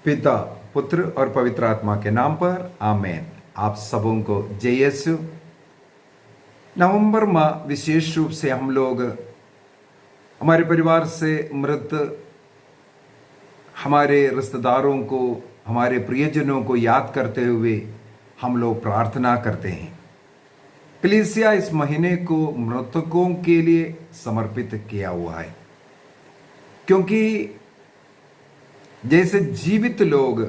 पिता, पुत्र और पवित्र आत्मा के नाम पर आमेन। आप सबों को जय यीशु। नवंबर माह विशेष रूप से हम लोग हमारे परिवार से मृत हमारे रिश्तेदारों को, हमारे प्रियजनों को याद करते हुए हम लोग प्रार्थना करते हैं। कलीसिया इस महीने को मृतकों के लिए समर्पित किया हुआ है, क्योंकि जैसे जीवित लोग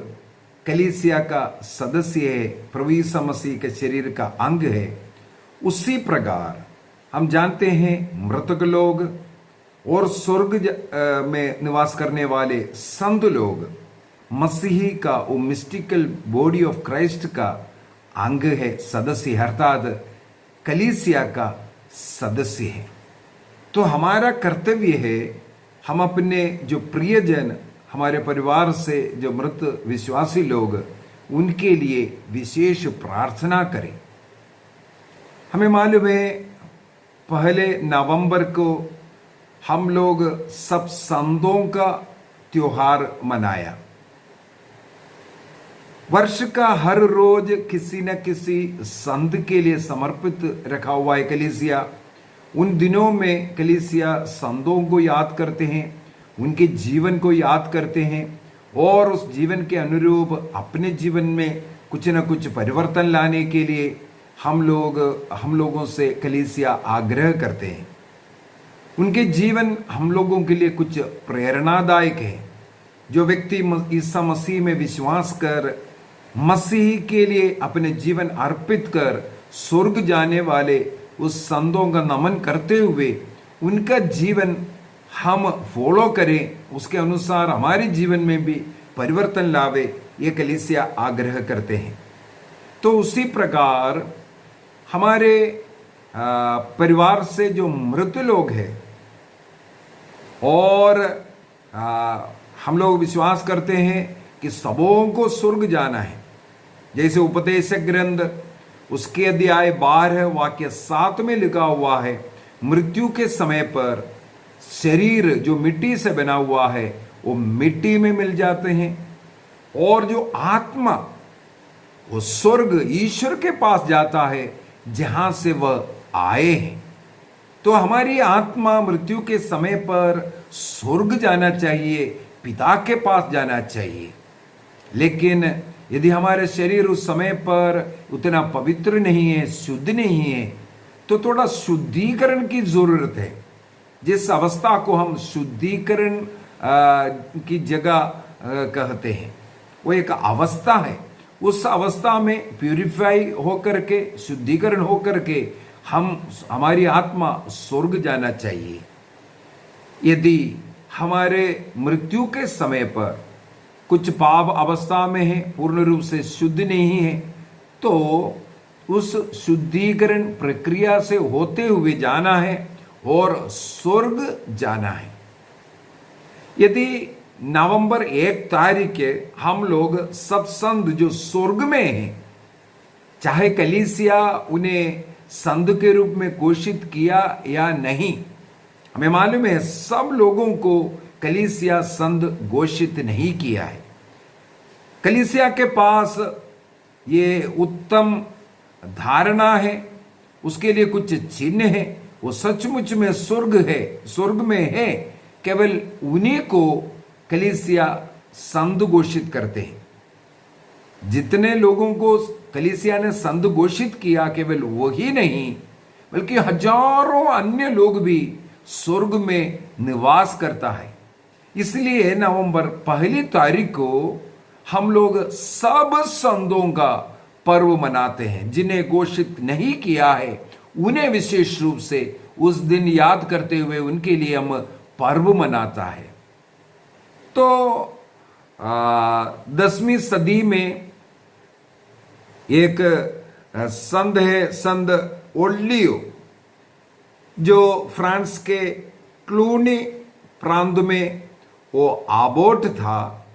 कलीसिया का सदस्य है, प्रभु यीशु मसीह के शरीर का अंग है, उसी प्रकार हम जानते हैं मृतक लोग और स्वर्ग में निवास करने वाले संत लोग मसीही का वो मिस्टिकल बॉडी ऑफ क्राइस्ट का अंग है, सदस्य, अर्थात कलीसिया का सदस्य है। तो हमारा कर्तव्य है हम अपने जो प्रियजन, हमारे परिवार से जो मृत विश्वासी लोग, उनके लिए विशेष प्रार्थना करें। हमें मालूम है पहले नवंबर को हम लोग सब संतों का त्योहार मनाया। वर्ष का हर रोज किसी न किसी संत के लिए समर्पित रखा हुआ है कलीसिया। उन दिनों में कलीसिया संतों को याद करते हैं, उनके जीवन को याद करते हैं और उस जीवन के अनुरूप अपने जीवन में कुछ न कुछ परिवर्तन लाने के लिए हम लोगों से कलीसिया आग्रह करते हैं। उनके जीवन हम लोगों के लिए कुछ प्रेरणादायक है। जो व्यक्ति ईसा मसीह में विश्वास कर मसीह के लिए अपने जीवन अर्पित कर स्वर्ग जाने वाले उस संतों का नमन करते हुए उनका जीवन हम फॉलो करें, उसके अनुसार हमारे जीवन में भी परिवर्तन लावे, ये कलीसिया आग्रह करते हैं। तो उसी प्रकार हमारे परिवार से जो मृत लोग हैं और हम लोग विश्वास करते हैं कि सबों को स्वर्ग जाना है। जैसे उपदेश ग्रंथ उसके अध्याय 12 वाक्य 7 में लिखा हुआ है, मृत्यु के समय पर शरीर जो मिट्टी से बना हुआ है वो मिट्टी में मिल जाते हैं और जो आत्मा वो स्वर्ग ईश्वर के पास जाता है जहां से वह आए हैं। तो हमारी आत्मा मृत्यु के समय पर स्वर्ग जाना चाहिए, पिता के पास जाना चाहिए। लेकिन यदि हमारे शरीर उस समय पर उतना पवित्र नहीं है, शुद्ध नहीं है, तो थोड़ा शुद्धिकरण की जरूरत है। जिस अवस्था को हम शुद्धिकरण की जगह कहते हैं, वो एक अवस्था है। उस अवस्था में प्यूरिफाई होकर के, शुद्धिकरण होकर के हमारी आत्मा स्वर्ग जाना चाहिए। यदि हमारे मृत्यु के समय पर कुछ पाप अवस्था में है, पूर्ण रूप से शुद्ध नहीं है, तो उस शुद्धिकरण प्रक्रिया से होते हुए जाना है और स्वर्ग जाना है। यदि नवंबर 1 तारीख के हम लोग सब संत जो स्वर्ग में हैं, चाहे कलीसिया उन्हें संत के रूप में घोषित किया या नहीं, हमें मालूम है सब लोगों को कलीसिया संत घोषित नहीं किया है। कलीसिया के पास ये उत्तम धारणा है, उसके लिए कुछ चिन्ह है, वो सचमुच में स्वर्ग है, स्वर्ग में है, केवल उन्हीं को कलीसिया संत घोषित करते हैं। जितने लोगों को कलीसिया ने संत घोषित किया, केवल वही नहीं बल्कि हजारों अन्य लोग भी स्वर्ग में निवास करता है। इसलिए नवंबर 1 तारीख को हम लोग सब संतों का पर्व मनाते हैं। जिन्हें घोषित नहीं किया है उन्हें विशेष रूप से उस दिन याद करते हुए उनके लिए हम पर्व मनाता है। तो 10वीं सदी में एक संत है, संत ओल्लियो, जो फ्रांस के क्लूनी प्रांत में वो आबोट था।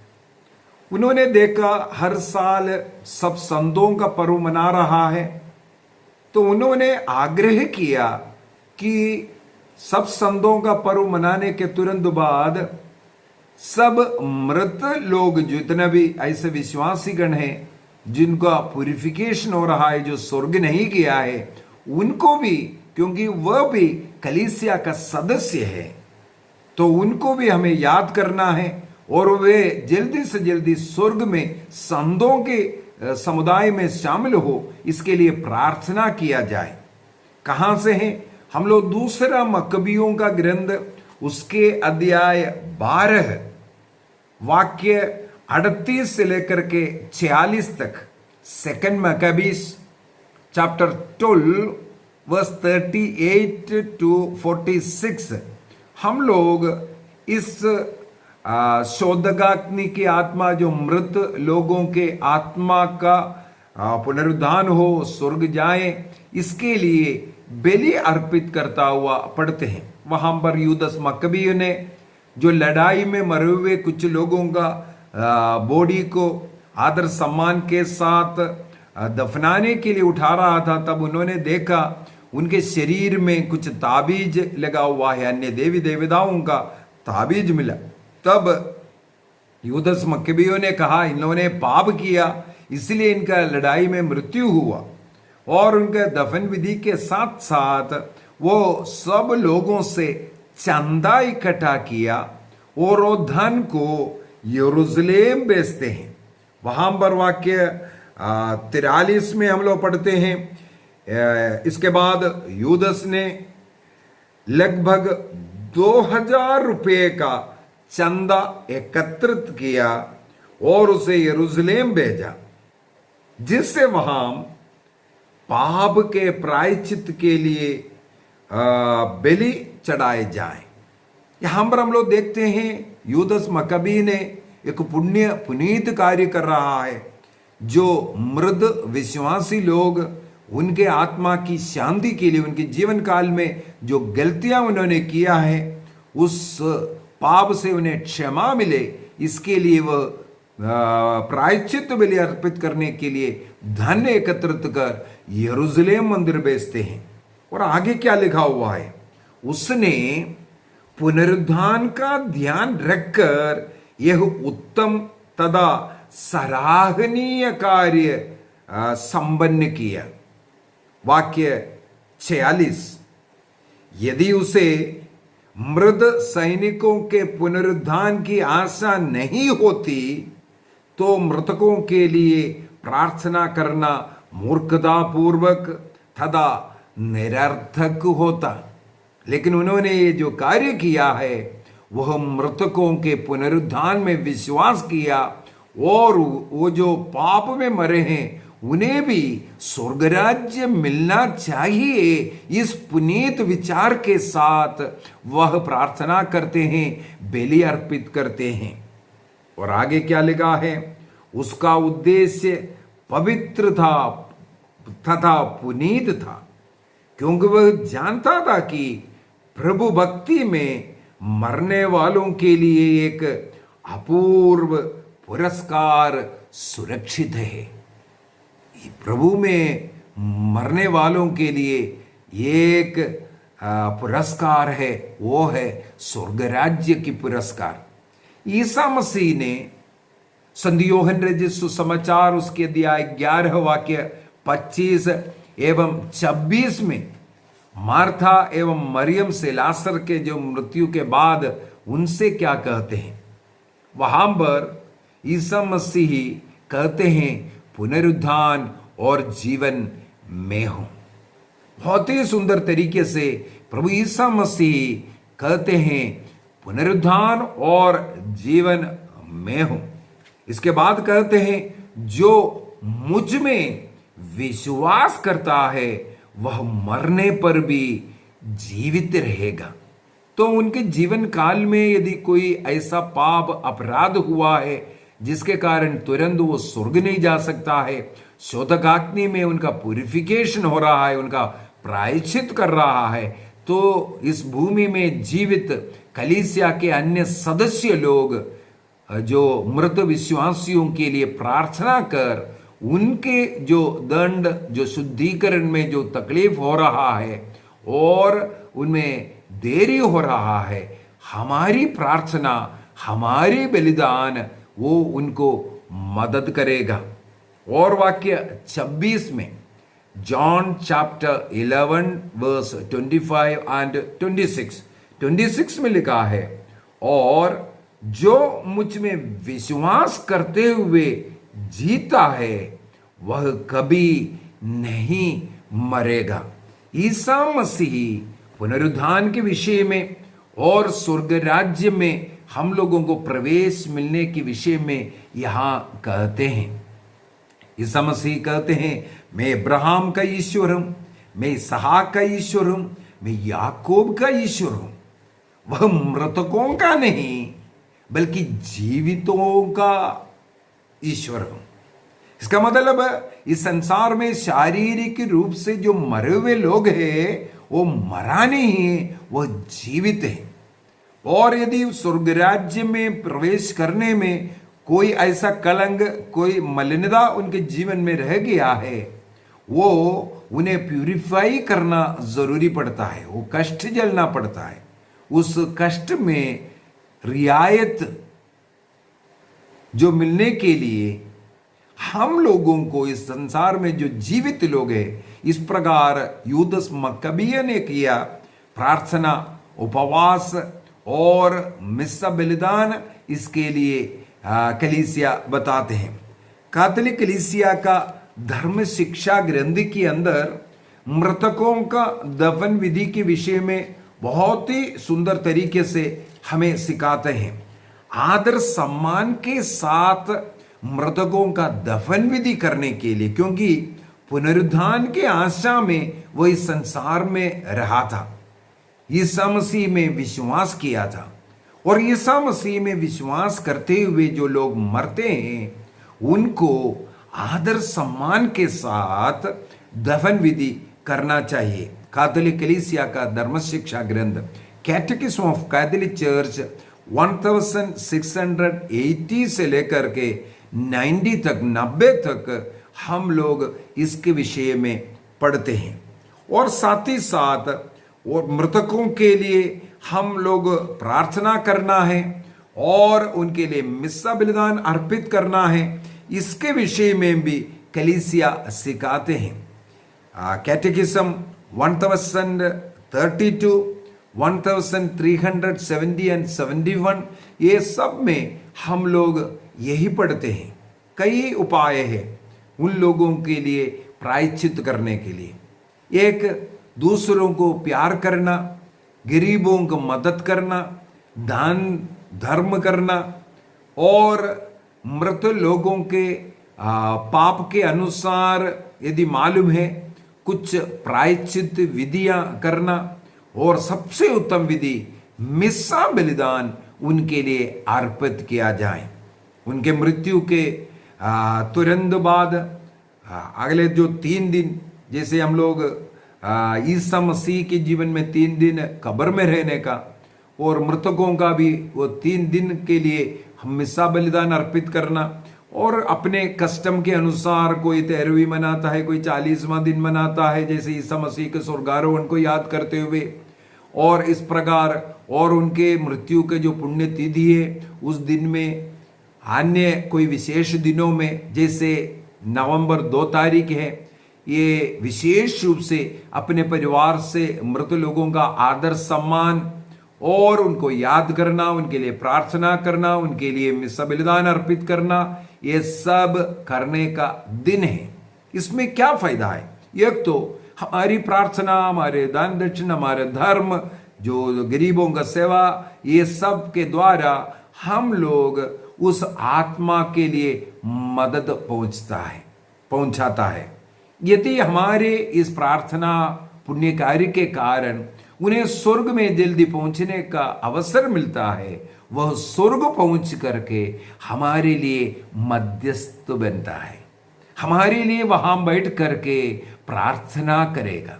उन्होंने देखा हर साल सब संतों का पर्व मना रहा है, तो उन्होंने आग्रह किया कि सब संतों का पर्व मनाने के तुरंत बाद सब मृत लोग जितने भी ऐसे विश्वासी गण हैं जिनका प्यूरिफिकेशन हो रहा है, जो स्वर्ग नहीं किया है, उनको भी, क्योंकि वह भी कलीसिया का सदस्य है, तो उनको भी हमें याद करना है और वे जल्दी से जल्दी स्वर्ग में संतों के समुदाय में शामिल हो, इसके लिए प्रार्थना किया जाए। कहां से है हम लोग? दूसरा मकबियों का ग्रंथ, उसके अध्याय 12 वाक्य 38 से लेकर के 46 तक। Second Maccabees chapter 12 verse 38 to 46। हम लोग इस शोधकाग्नि की आत्मा, जो मृत लोगों के आत्मा का पुनरुद्धान हो, स्वर्ग जाए, इसके लिए बलि अर्पित करता हुआ पढ़ते हैं। वहां पर यूदस मकबी ने जो लड़ाई में मरे हुए कुछ लोगों का बॉडी को आदर सम्मान के साथ दफनाने के लिए उठा रहा था, तब उन्होंने देखा उनके शरीर में कुछ ताबीज लगा हुआ है, अन्य देवी देवताओं का ताबीज मिला। तब यूदस मकबियों ने कहा इन्होंने पाप किया, इसलिए इनका लड़ाई में मृत्यु हुआ। और उनके दफन विधि के साथ साथ वो सब लोगों से चंदा इकट्ठा किया और वो धन को यरूशलेम बेचते हैं। वहां पर वाक्य 43 में हम लोग पढ़ते हैं, इसके बाद यूदस ने लगभग 2000 रुपये का चंदा एकत्रित किया और उसे यरूशलेम भेजा, जिससे वहां पाप के प्रायश्चित के लिए बलि चढ़ाए जाए। यहां पर हम लोग देखते हैं यूदस मकबी ने एक पुनीत कार्य कर रहा है। जो मृद विश्वासी लोग, उनके आत्मा की शांति के लिए, उनके जीवन काल में जो गलतियां उन्होंने किया है, उस पाप से उन्हें क्षमा मिले, इसके लिए वह प्रायश्चित बलि अर्पित करने के लिए धन एकत्रित कर यरूशलेम मंदिर भेजते हैं। और आगे क्या लिखा हुआ है? उसने पुनरुद्धान का ध्यान रखकर यह उत्तम तथा सराहनीय कार्य संपन्न किया। वाक्य 46, यदि उसे मृत सैनिकों के पुनरुद्धान की आशा नहीं होती तो मृतकों के लिए प्रार्थना करना मूर्खतापूर्वक तथा निरर्थक होता। लेकिन उन्होंने ये जो कार्य किया है, वह मृतकों के पुनरुद्धान में विश्वास किया और वो जो पाप में मरे हैं उन्हें भी स्वर्ग राज्य मिलना चाहिए, इस पुनीत विचार के साथ वह प्रार्थना करते हैं, बलि अर्पित करते हैं। और आगे क्या लिखा है? उसका उद्देश्य पवित्र था तथा पुनीत था, क्योंकि वह जानता था कि प्रभु भक्ति में मरने वालों के लिए एक अपूर्व पुरस्कार सुरक्षित है। प्रभु में मरने वालों के लिए एक पुरस्कार है, वो है स्वर्ग राज्य की पुरस्कार। ईसा मसीह ने संत यूहन्ना रचित सुसमाचार उसके अध्याय 11 वाक्य 25 एवं 26 में मार्था एवं मरियम से लासर के जो मृत्यु के बाद उनसे क्या कहते हैं? वहां पर ईसा मसीह कहते हैं पुनरुद्धान और जीवन में हूं। बहुत ही सुंदर तरीके से प्रभु ईसा मसीह कहते हैं पुनरुद्धान और जीवन में हूं। इसके बाद कहते हैं जो मुझ में विश्वास करता है वह मरने पर भी जीवित रहेगा। तो उनके जीवन काल में यदि कोई ऐसा पाप अपराध हुआ है जिसके कारण तुरंत वो स्वर्ग नहीं जा सकता है, शोधकाग्नि में उनका प्यूरिफिकेशन हो रहा है, उनका प्रायश्चित कर रहा है, तो इस भूमि में जीवित कलीसिया के अन्य सदस्य लोग जो मृत विश्वासियों के लिए प्रार्थना कर उनके जो दंड, जो शुद्धिकरण में जो तकलीफ हो रहा है और उनमें देरी हो रहा है, हमारी प्रार्थना हमारी बलिदान वो उनको मदद करेगा। और वाक्य 26 में, जॉन चैप्टर 11 वर्स 25 एंड 26 में लिखा है, और जो मुझ में विश्वास करते हुए जीता है वह कभी नहीं मरेगा। ईसा मसीह पुनरुत्थान के विषय में और स्वर्ग राज्य में हम लोगों को प्रवेश मिलने के विषय में यहां कहते हैं। ईसा मसीह कहते हैं, मैं अब्राहम का ईश्वर हूं, मैं इसहाक का ईश्वर हूं, मैं याकूब का ईश्वर हूं। वह मृतकों का नहीं बल्कि जीवितों का ईश्वर हूं। इसका मतलब इस संसार में शारीरिक रूप से जो मरे हुए लोग हैं वो मरा नहीं है, वो जीवित है। और यदि स्वर्ग राज्य में प्रवेश करने में कोई ऐसा कलंक, कोई मलिनता उनके जीवन में रह गया है, वो उन्हें प्यूरिफाई करना जरूरी पड़ता है, वो कष्ट झेलना पड़ता है। उस कष्ट में रियायत जो मिलने के लिए हम लोगों को इस संसार में जो जीवित लोग हैं, इस प्रकार यूदस मक्कबीय ने किया, प्रार्थना, उपवास और मिस्सा बलिदान, इसके लिए कलीसिया बताते हैं। कैथोलिक कलीसिया का धर्म शिक्षा ग्रंथ के अंदर मृतकों का दफन विधि के विषय में बहुत ही सुंदर तरीके से हमें सिखाते हैं। आदर सम्मान के साथ मृतकों का दफन विधि करने के लिए, क्योंकि पुनरुत्थान के आशा में वो इस संसार में रहा था, ईसा मसीह में विश्वास किया था। और ईसा मसीह में विश्वास करते हुए जो लोग मरते हैं उनको आदर सम्मान के साथ दफन विधि करना चाहिए। कैथोलिक कलीसिया का धर्म शिक्षा ग्रंथ कैटेकिज्म ऑफ कैथोलिक चर्च 1680 से लेकर के 90 तक हम लोग इसके विषय में पढ़ते हैं। और साथ ही साथ और मृतकों के लिए हम लोग प्रार्थना करना है और उनके लिए मिस्सा बलिदान अर्पित करना है, इसके विषय में भी कलीसिया सिखाते हैं। कैटेकिज्म 1032, 1370 एंड 71, ये सब में हम लोग यही पढ़ते हैं। कई उपाय हैं उन लोगों के लिए प्रायश्चित करने के लिए। एक, दूसरों को प्यार करना, गरीबों को मदद करना, दान धर्म करना, और मृत लोगों के पाप के अनुसार यदि मालूम है कुछ प्रायश्चित विधियां करना, और सबसे उत्तम विधि मिस्सा बलिदान उनके लिए अर्पित किया जाए। उनके मृत्यु के तुरंत बाद अगले जो 3 दिन, जैसे हम लोग ईसा मसीह के जीवन में 3 दिन कब्र में रहने का, और मृतकों का भी वो 3 दिन के लिए हम मिस्सा बलिदान अर्पित करना, और अपने कस्टम के अनुसार कोई 13वीं मनाता है, कोई 40वां दिन मनाता है, जैसे ईसा मसीह के स्वर्गारोहण को याद करते हुए। और इस प्रकार और उनके मृत्यु के जो पुण्य तिथि है उस दिन में, अन्य कोई विशेष दिनों में, जैसे नवंबर 2 तारीख है, ये विशेष रूप से अपने परिवार से मृत लोगों का आदर सम्मान और उनको याद करना, उनके लिए प्रार्थना करना, उनके लिए मिस्सा बलिदान अर्पित करना, ये सब करने का दिन है। इसमें क्या फायदा है? एक तो हमारी प्रार्थना, हमारे दान दक्षिणा, हमारे धर्म, जो गरीबों का सेवा, ये सब के द्वारा हम लोग उस आत्मा के लिए मदद पहुंचाता है। यदि हमारे इस प्रार्थना पुण्य कार्य के कारण उन्हें स्वर्ग में जल्दी पहुंचने का अवसर मिलता है, वह स्वर्ग पहुंच करके हमारे लिए मध्यस्थ बनता है, हमारे लिए वहां बैठ करके प्रार्थना करेगा,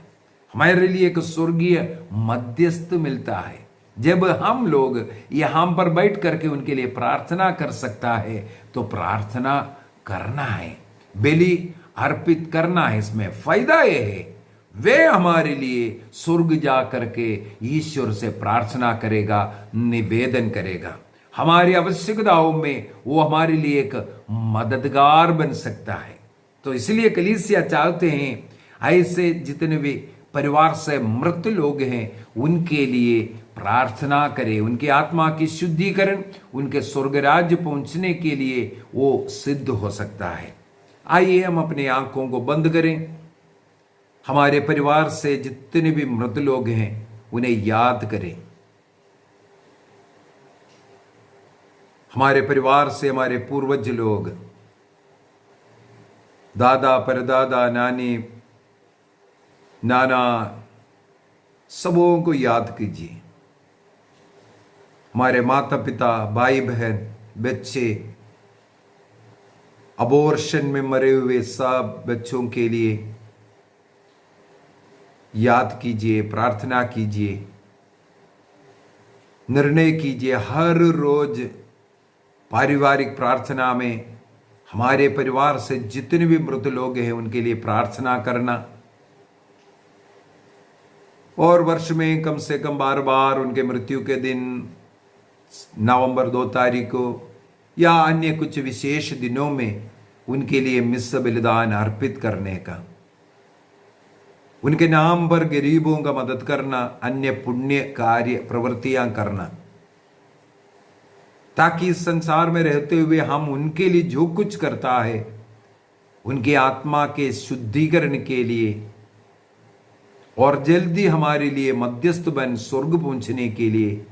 हमारे लिए एक स्वर्गीय मध्यस्थ मिलता है। जब हम लोग यहां पर बैठ करके उनके लिए प्रार्थना कर सकता है, तो प्रार्थना करना है, बलि अर्पित करना है। इसमें फायदा यह है, वे हमारे लिए स्वर्ग जा करके ईश्वर से प्रार्थना करेगा, निवेदन करेगा। हमारी आवश्यकताओं में वो हमारे लिए एक मददगार बन सकता है। तो इसलिए कलीसिया चाहते हैं ऐसे जितने भी परिवार से मृत लोग हैं उनके लिए प्रार्थना करें, उनकी आत्मा की शुद्धिकरण, उनके स्वर्ग राज्य पहुंचने के लिए वो सिद्ध हो सकता है। आइए हम अपनी आंखों को बंद करें, हमारे परिवार से जितने भी मृत लोग हैं उन्हें याद करें। हमारे परिवार से हमारे पूर्वज लोग, दादा परदादा नानी नाना, सबों को याद कीजिए। हमारे माता पिता, भाई बहन, बच्चे, अबॉर्शन में मरे हुए सब बच्चों के लिए याद कीजिए, प्रार्थना कीजिए, निर्णय कीजिए। हर रोज पारिवारिक प्रार्थना में हमारे परिवार से जितने भी मृत लोग हैं उनके लिए प्रार्थना करना, और वर्ष में कम से कम बार बार उनके मृत्यु के दिन नवंबर 2 तारीख को या अन्य कुछ विशेष दिनों में उनके लिए मिस्सा बलिदान अर्पित करने का, उनके नाम पर गरीबों का मदद करना, अन्य पुण्य कार्य प्रवृत्तियां करना, ताकि इस संसार में रहते हुए हम उनके लिए जो कुछ करता है उनकी आत्मा के शुद्धिकरण के लिए और जल्दी हमारे लिए मध्यस्थ बन स्वर्ग पहुंचने के लिए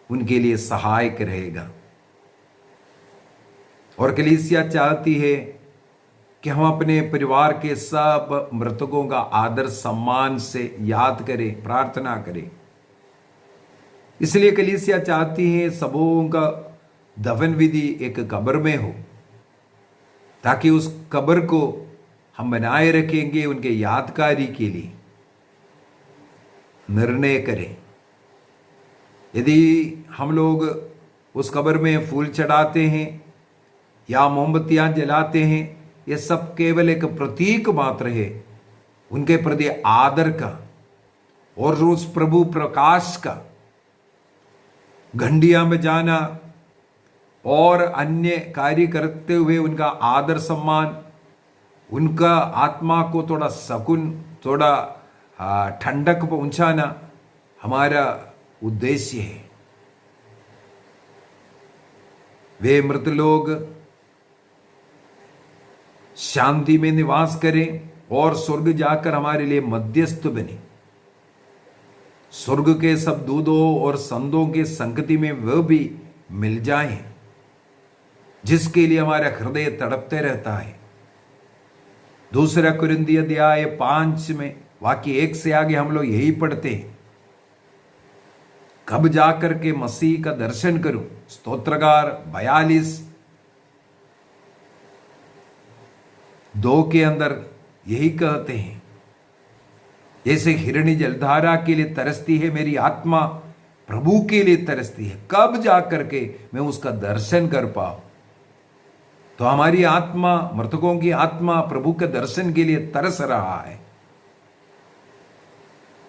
उनके लिए सहायक रहेगा। और कलीसिया चाहती है कि हम अपने परिवार के सब मृतकों का आदर सम्मान से याद करें, प्रार्थना करें। इसलिए कलीसिया चाहती है सबों का दफन विधि एक कब्र में हो, ताकि उस कब्र को हम बनाए रखेंगे उनके यादगारी के लिए। निर्णय करें, यदि हम लोग उस कब्र में फूल चढ़ाते हैं या मोमबत्तियां जलाते हैं, यह सब केवल एक प्रतीक मात्र है उनके प्रति आदर का और उस प्रभु प्रकाश का। घंटियां बजाना और अन्य कार्य करते हुए उनका आदर सम्मान, उनका आत्मा को थोड़ा सुकून, थोड़ा ठंडक पहुंचाना हमारा उद्देश्य है। वे मृत लोग शांति में निवास करें और स्वर्ग जाकर हमारे लिए मध्यस्थ बने। स्वर्ग के सब दूतों और संतों के संगति में वह भी मिल जाएं, जिसके लिए हमारा हृदय तड़पते रहता है। 2 कुरिन्थियों अध्याय 5 में वाक्य 1 से आगे हम लोग यही पढ़ते हैं, कब जाकर के मसीह का दर्शन करूं। स्तोत्रकार 42:2 के अंदर यही कहते हैं, जैसे हिरणी जलधारा के लिए तरसती है मेरी आत्मा, प्रभु के लिए तरसती है, कब जाकर के मैं उसका दर्शन कर पाऊं। तो हमारी आत्मा, मृतकों की आत्मा प्रभु के दर्शन के लिए तरस रहा है।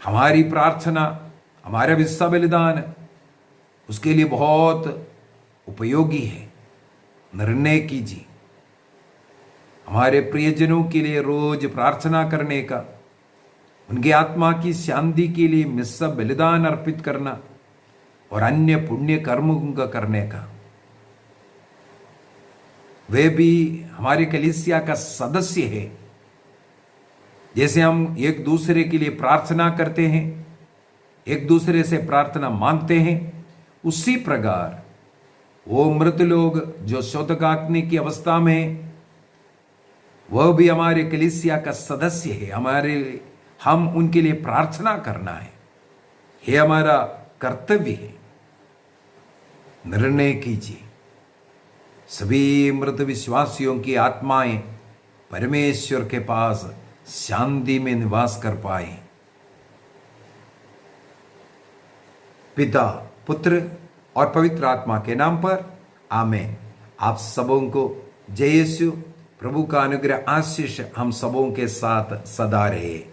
हमारी प्रार्थना, हमारा मिस्सा बलिदान उसके लिए बहुत उपयोगी है। निर्णय कीजिए हमारे प्रियजनों के लिए रोज प्रार्थना करने का, उनकी आत्मा की शांति के लिए मिस्सा बलिदान अर्पित करना और अन्य पुण्य कर्मों का करने का। वे भी हमारे कलीसिया का सदस्य है। जैसे हम एक दूसरे के लिए प्रार्थना करते हैं, एक दूसरे से प्रार्थना मांगते हैं, उसी प्रकार वो मृत लोग जो शोधकाग्नि की अवस्था में है, वह भी हमारे कलीसिया का सदस्य है। हम उनके लिए प्रार्थना करना है, ये हमारा कर्तव्य है। निर्णय कीजिए सभी मृत विश्वासियों की आत्माएं परमेश्वर के पास शांति में निवास कर पाए। पिता, पुत्र और पवित्र आत्मा के नाम पर आमीन। आप सबों को जय यीशु। प्रभु का अनुग्रह आशीष हम सबों के साथ सदा रहे।